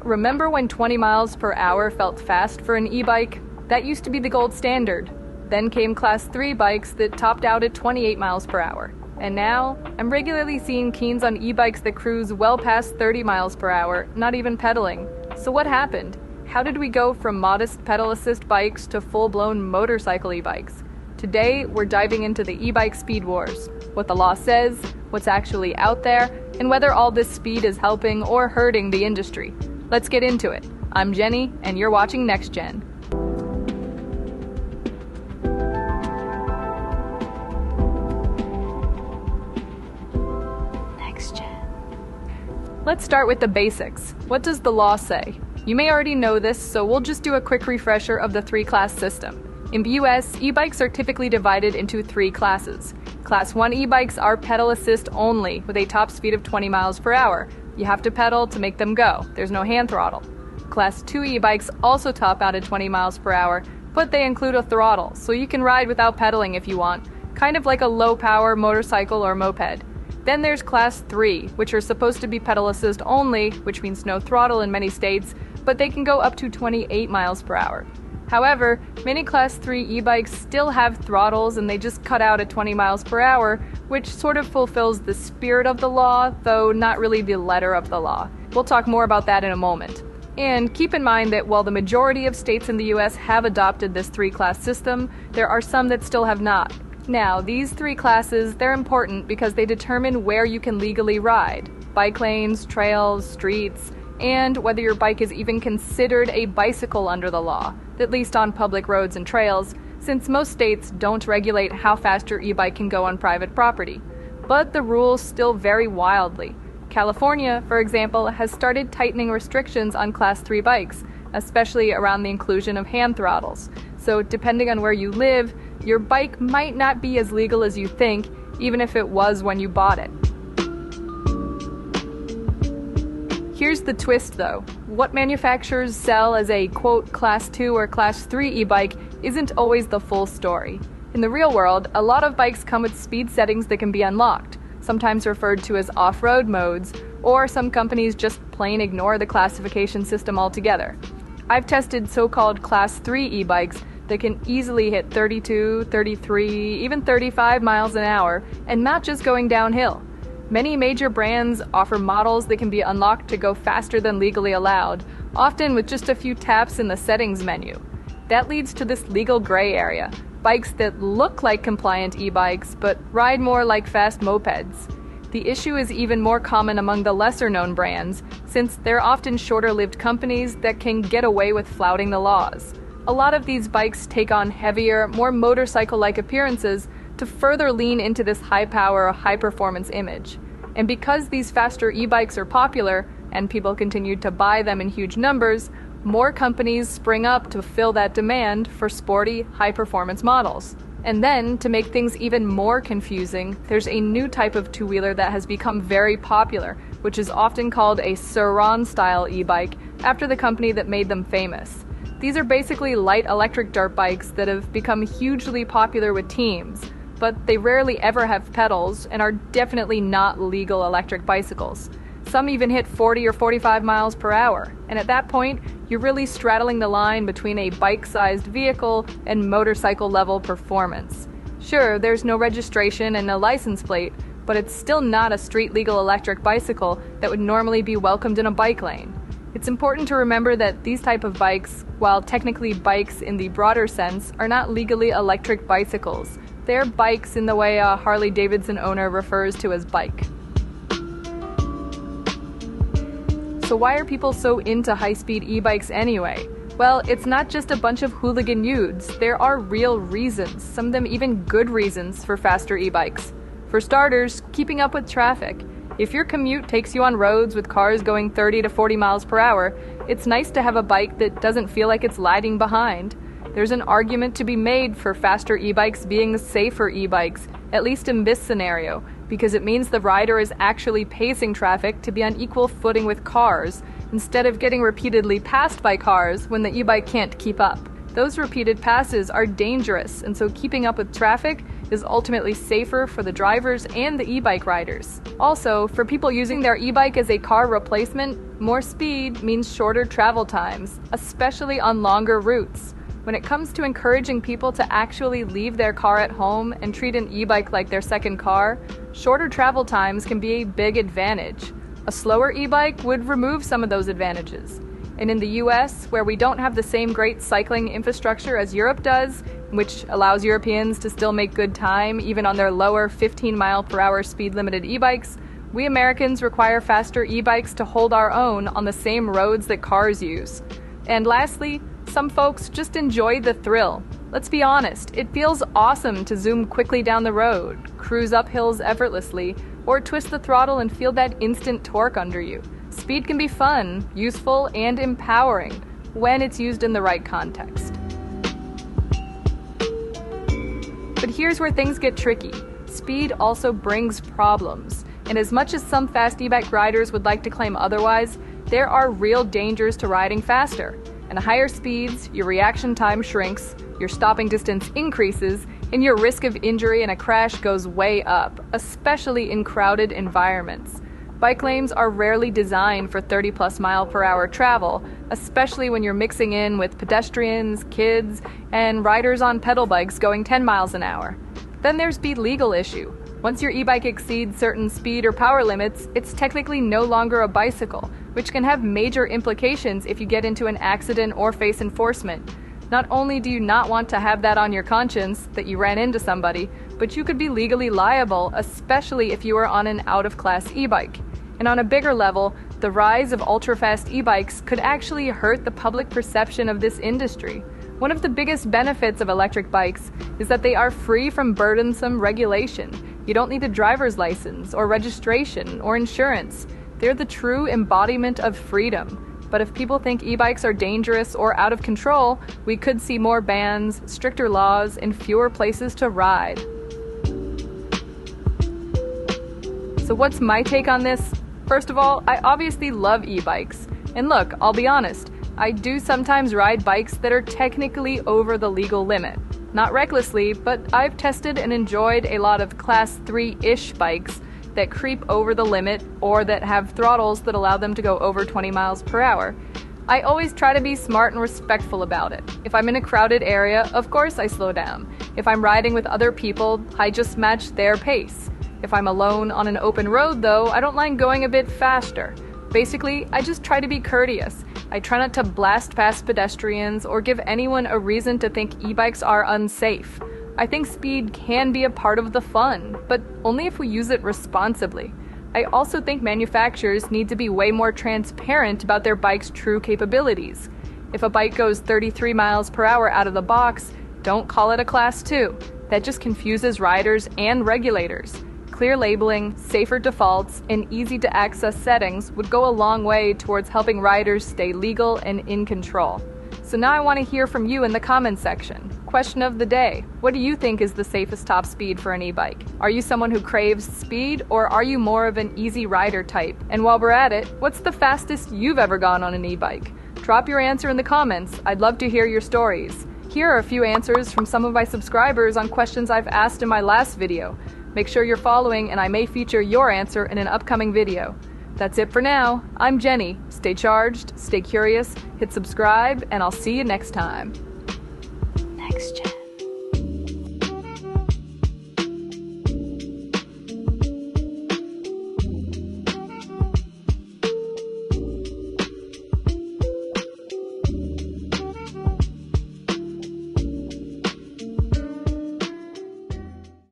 Remember when 20 miles per hour felt fast for an e-bike? That used to be the gold standard. Then came Class 3 bikes that topped out at 28 miles per hour. And now, I'm regularly seeing keens on e-bikes that cruise well past 30 miles per hour, not even pedaling. So what happened? How did we go from modest pedal assist bikes to full-blown motorcycle e-bikes? Today, we're diving into the e-bike speed wars, what the law says, what's actually out there, and whether all this speed is helping or hurting the industry. Let's get into it. I'm Jenny, and you're watching Next Gen. Next Gen. Let's start with the basics. What does the law say? You may already know this, so we'll just do a quick refresher of the three-class system. In the US, e-bikes are typically divided into three classes. Class 1 e-bikes are pedal assist only, with a top speed of 20 miles per hour. You have to pedal to make them go. There's no hand throttle. Class 2 e-bikes also top out at 20 miles per hour, but they include a throttle, so you can ride without pedaling if you want, kind of like a low-power motorcycle or moped. Then there's Class 3, which are supposed to be pedal assist only, which means no throttle in many states, but they can go up to 28 miles per hour. However, many Class 3 e-bikes still have throttles and they just cut out at 20 miles per hour, which sort of fulfills the spirit of the law, though not really the letter of the law. We'll talk more about that in a moment. And keep in mind that while the majority of states in the US have adopted this three-class system, there are some that still have not. Now, these three classes, they're important because they determine where you can legally ride: bike lanes, trails, streets, and whether your bike is even considered a bicycle under the law, at least on public roads and trails, since most states don't regulate how fast your e-bike can go on private property. But the rules still vary wildly. California, for example, has started tightening restrictions on Class 3 bikes, especially around the inclusion of hand throttles. So depending on where you live, your bike might not be as legal as you think, even if it was when you bought it. Here's the twist though. What manufacturers sell as a, quote, Class 2 or Class 3 e-bike isn't always the full story. In the real world, a lot of bikes come with speed settings that can be unlocked, sometimes referred to as off-road modes, or some companies just plain ignore the classification system altogether. I've tested so-called Class 3 e-bikes that can easily hit 32, 33, even 35 miles an hour, and not just going downhill. Many major brands offer models that can be unlocked to go faster than legally allowed, often with just a few taps in the settings menu. That leads to this legal gray area, bikes that look like compliant e-bikes but ride more like fast mopeds. The issue is even more common among the lesser-known brands, since they're often shorter-lived companies that can get away with flouting the laws. A lot of these bikes take on heavier, more motorcycle-like appearances to further lean into this high-power, high-performance image. And because these faster e-bikes are popular, and people continue to buy them in huge numbers, more companies spring up to fill that demand for sporty, high-performance models. And then, to make things even more confusing, there's a new type of two-wheeler that has become very popular, which is often called a Sur-Ron-style e-bike, after the company that made them famous. These are basically light electric dirt bikes that have become hugely popular with teens, but they rarely ever have pedals and are definitely not legal electric bicycles. Some even hit 40 or 45 miles per hour, and at that point, you're really straddling the line between a bike-sized vehicle and motorcycle-level performance. Sure, there's no registration and no license plate, but it's still not a street-legal electric bicycle that would normally be welcomed in a bike lane. It's important to remember that these type of bikes, while technically bikes in the broader sense, are not legally electric bicycles. They're bikes in the way a Harley-Davidson owner refers to as bike. So why are people so into high-speed e-bikes anyway? Well, it's not just a bunch of hooligan youths. There are real reasons, some of them even good reasons, for faster e-bikes. For starters, keeping up with traffic. If your commute takes you on roads with cars going 30 to 40 miles per hour, it's nice to have a bike that doesn't feel like it's lagging behind. There's an argument to be made for faster e-bikes being the safer e-bikes, at least in this scenario, because it means the rider is actually pacing traffic to be on equal footing with cars, instead of getting repeatedly passed by cars when the e-bike can't keep up. Those repeated passes are dangerous, and so keeping up with traffic is ultimately safer for the drivers and the e-bike riders. Also, for people using their e-bike as a car replacement, more speed means shorter travel times, especially on longer routes. When it comes to encouraging people to actually leave their car at home and treat an e-bike like their second car, shorter travel times can be a big advantage. A slower e-bike would remove some of those advantages. And in the US, where we don't have the same great cycling infrastructure as Europe does, which allows Europeans to still make good time even on their lower 15-mile-per-hour speed-limited e-bikes, we Americans require faster e-bikes to hold our own on the same roads that cars use. And lastly, some folks just enjoy the thrill. Let's be honest, it feels awesome to zoom quickly down the road, cruise up hills effortlessly, or twist the throttle and feel that instant torque under you. Speed can be fun, useful, and empowering when it's used in the right context. But here's where things get tricky. Speed also brings problems, and as much as some fast e-bike riders would like to claim otherwise, there are real dangers to riding faster. And at higher speeds, your reaction time shrinks, your stopping distance increases, and your risk of injury in a crash goes way up, especially in crowded environments. Bike lanes are rarely designed for 30+ mile-per-hour travel, especially when you're mixing in with pedestrians, kids, and riders on pedal bikes going 10 miles an hour. Then there's the legal issue. Once your e-bike exceeds certain speed or power limits, it's technically no longer a bicycle, which can have major implications if you get into an accident or face enforcement. Not only do you not want to have that on your conscience, that you ran into somebody, but you could be legally liable, especially if you are on an out-of-class e-bike. And on a bigger level, the rise of ultra-fast e-bikes could actually hurt the public perception of this industry. One of the biggest benefits of electric bikes is that they are free from burdensome regulation. You don't need a driver's license, or registration, or insurance. They're the true embodiment of freedom. But if people think e-bikes are dangerous or out of control, we could see more bans, stricter laws, and fewer places to ride. So what's my take on this? First of all, I obviously love e-bikes. And look, I'll be honest, I do sometimes ride bikes that are technically over the legal limit. Not recklessly, but I've tested and enjoyed a lot of Class 3-ish bikes that creep over the limit or that have throttles that allow them to go over 20 miles per hour. I always try to be smart and respectful about it. If I'm in a crowded area, of course I slow down. If I'm riding with other people, I just match their pace. If I'm alone on an open road, though, I don't mind going a bit faster. Basically, I just try to be courteous. I try not to blast past pedestrians or give anyone a reason to think e-bikes are unsafe. I think speed can be a part of the fun, but only if we use it responsibly. I also think manufacturers need to be way more transparent about their bike's true capabilities. If a bike goes 33 miles per hour out of the box, don't call it a Class 2. That just confuses riders and regulators. Clear labeling, safer defaults, and easy-to-access settings would go a long way towards helping riders stay legal and in control. So now I want to hear from you in the comments section. Question of the day: what do you think is the safest top speed for an e-bike? Are you someone who craves speed, or are you more of an easy rider type? And while we're at it, what's the fastest you've ever gone on an e-bike? Drop your answer in the comments. I'd love to hear your stories. Here are a few answers from some of my subscribers on questions I've asked in my last video. Make sure you're following, and I may feature your answer in an upcoming video. That's it for now. I'm Jenny. Stay charged, stay curious, hit subscribe, and I'll see you next time. Next Gen.